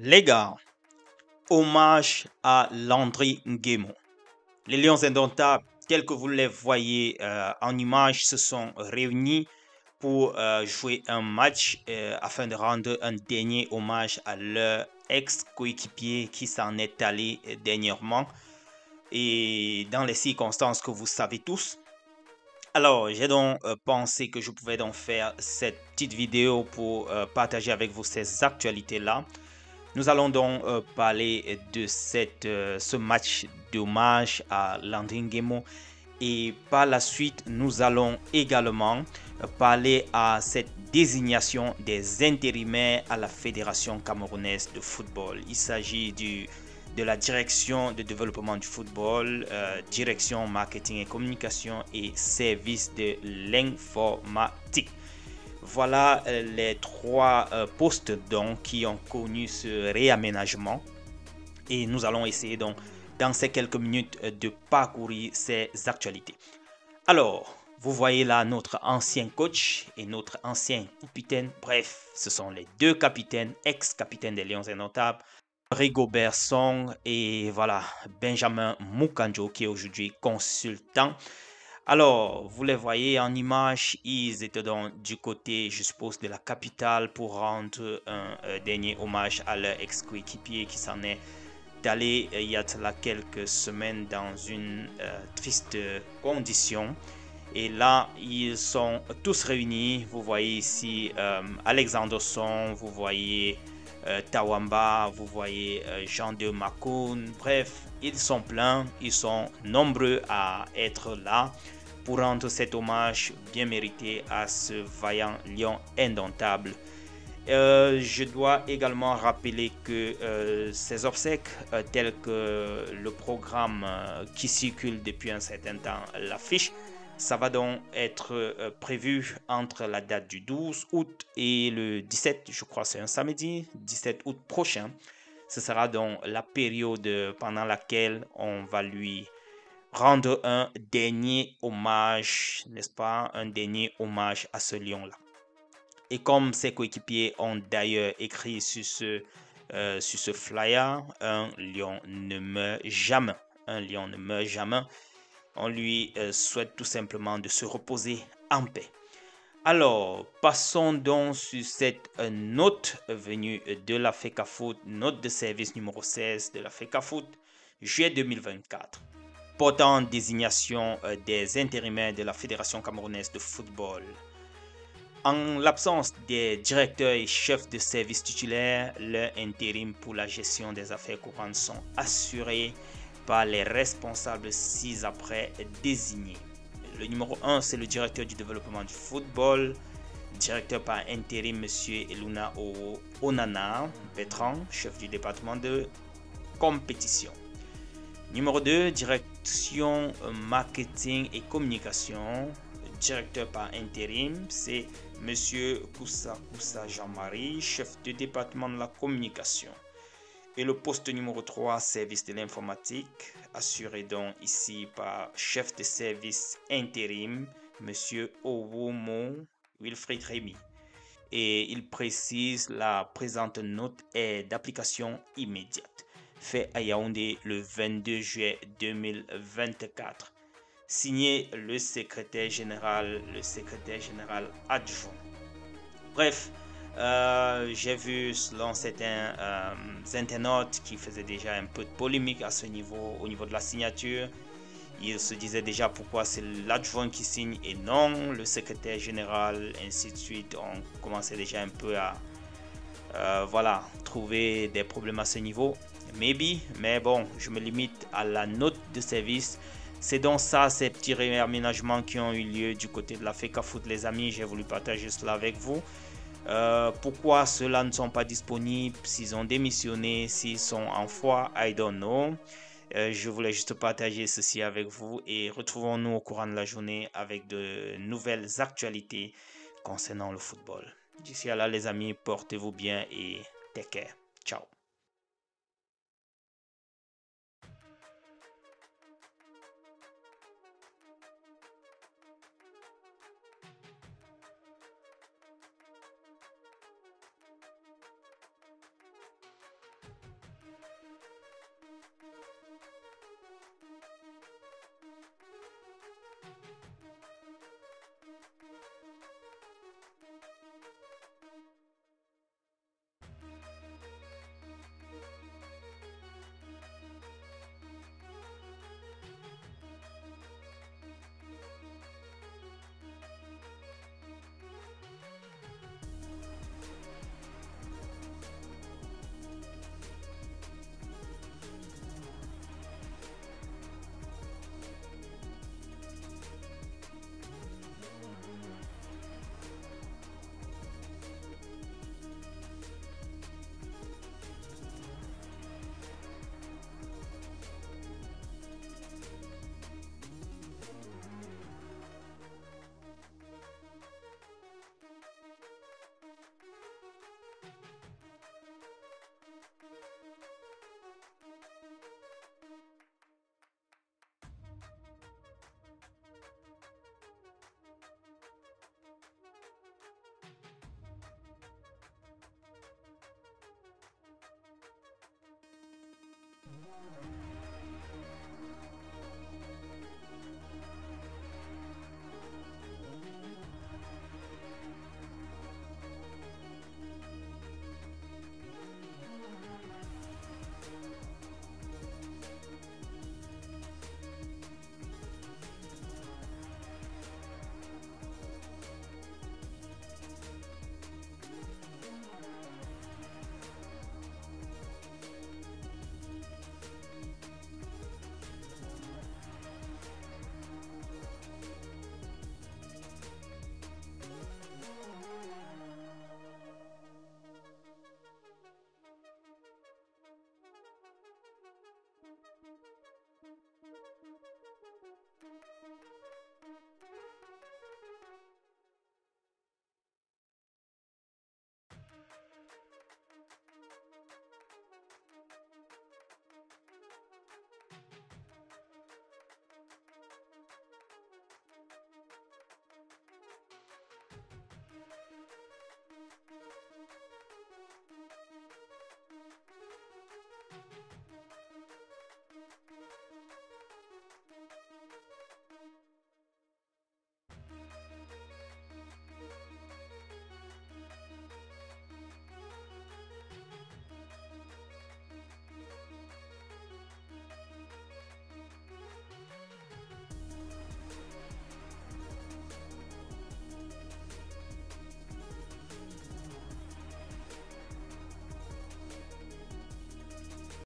Les gars, hommage à Landry Nguemo. Les Lions indomptables, tels que vous les voyez en image, se sont réunis pour jouer un match afin de rendre un dernier hommage à leur ex-coéquipier qui s'en est allé dernièrement et dans les circonstances que vous savez tous. Alors, j'ai donc pensé que je pouvais donc faire cette petite vidéo pour partager avec vous ces actualités-là. Nous allons donc parler de ce match d'hommage à Landry Nguemo et par la suite, nous allons également parler à cette désignation des intérimaires à la Fédération camerounaise de football. Il s'agit de la direction de développement du football, direction marketing et communication et service de l'informatique. Voilà les trois postes donc qui ont connu ce réaménagement et nous allons essayer donc dans ces quelques minutes de parcourir ces actualités. Alors, vous voyez là notre ancien coach et notre ancien capitaine. Bref, ce sont les deux capitaines, ex-capitaines des Lions indomptables, Rigobert Song et voilà Benjamin Mukanjo qui est aujourd'hui consultant. Alors, vous les voyez en image, ils étaient donc du côté, je suppose, de la capitale pour rendre un dernier hommage à leur ex-coéquipier qui s'en est allé il y a là quelques semaines dans une triste condition. Et là, ils sont tous réunis. Vous voyez ici Alexander Song, vous voyez Tawamba, vous voyez Jean de Makoun. Bref, ils sont pleins, ils sont nombreux à être là pour rendre cet hommage bien mérité à ce vaillant lion indomptable. Je dois également rappeler que ces obsèques, tels que le programme qui circule depuis un certain temps l'affiche, ça va donc être prévu entre la date du 12 août et le 17, je crois c'est un samedi, 17 août prochain. Ce sera donc la période pendant laquelle on va lui rendre un dernier hommage, n'est-ce pas? Un dernier hommage à ce lion-là. Et comme ses coéquipiers ont d'ailleurs écrit sur ce flyer, un lion ne meurt jamais. Un lion ne meurt jamais. On lui souhaite tout simplement de se reposer en paix. Alors, passons donc sur cette note venue de la FECAFOOT, note de service numéro 16 de la FECAFOOT, juillet 2024, portant désignation des intérimaires de la Fédération camerounaise de football. En l'absence des directeurs et chefs de service titulaires, leur intérim pour la gestion des affaires courantes sont assurés par les responsables ci-après désignés. Le numéro 1, c'est le directeur du développement du football, directeur par intérim, M. Eluna Onana Bertrand, chef du département de compétition. Numéro 2, direction marketing et communication, directeur par intérim, c'est M. Koussa Jean-Marie, chef de département de la communication. Et le poste numéro 3, service de l'informatique, assuré donc ici par chef de service intérim, M. Owomo Wilfried Rémy. Et il précise la présente note est d'application immédiate. Fait à Yaoundé le 22 juillet 2024. Signé le secrétaire général adjoint. Bref, j'ai vu selon certains internautes qui faisaient déjà un peu de polémique à ce niveau, au niveau de la signature. Ils se disaient déjà pourquoi c'est l'adjoint qui signe et non le secrétaire général, ainsi de suite. On commençait déjà un peu à voilà, trouver des problèmes à ce niveau. Maybe, mais bon, je me limite à la note de service. C'est donc ça, ces petits réaménagements qui ont eu lieu du côté de la FECAFOOT, les amis. J'ai voulu partager cela avec vous. Pourquoi ceux-là ne sont pas disponibles, s'ils ont démissionné, s'ils sont en foi, I don't know. Je voulais juste partager ceci avec vous et retrouvons-nous au courant de la journée avec de nouvelles actualités concernant le football. D'ici là, les amis, portez-vous bien et take care. Ciao.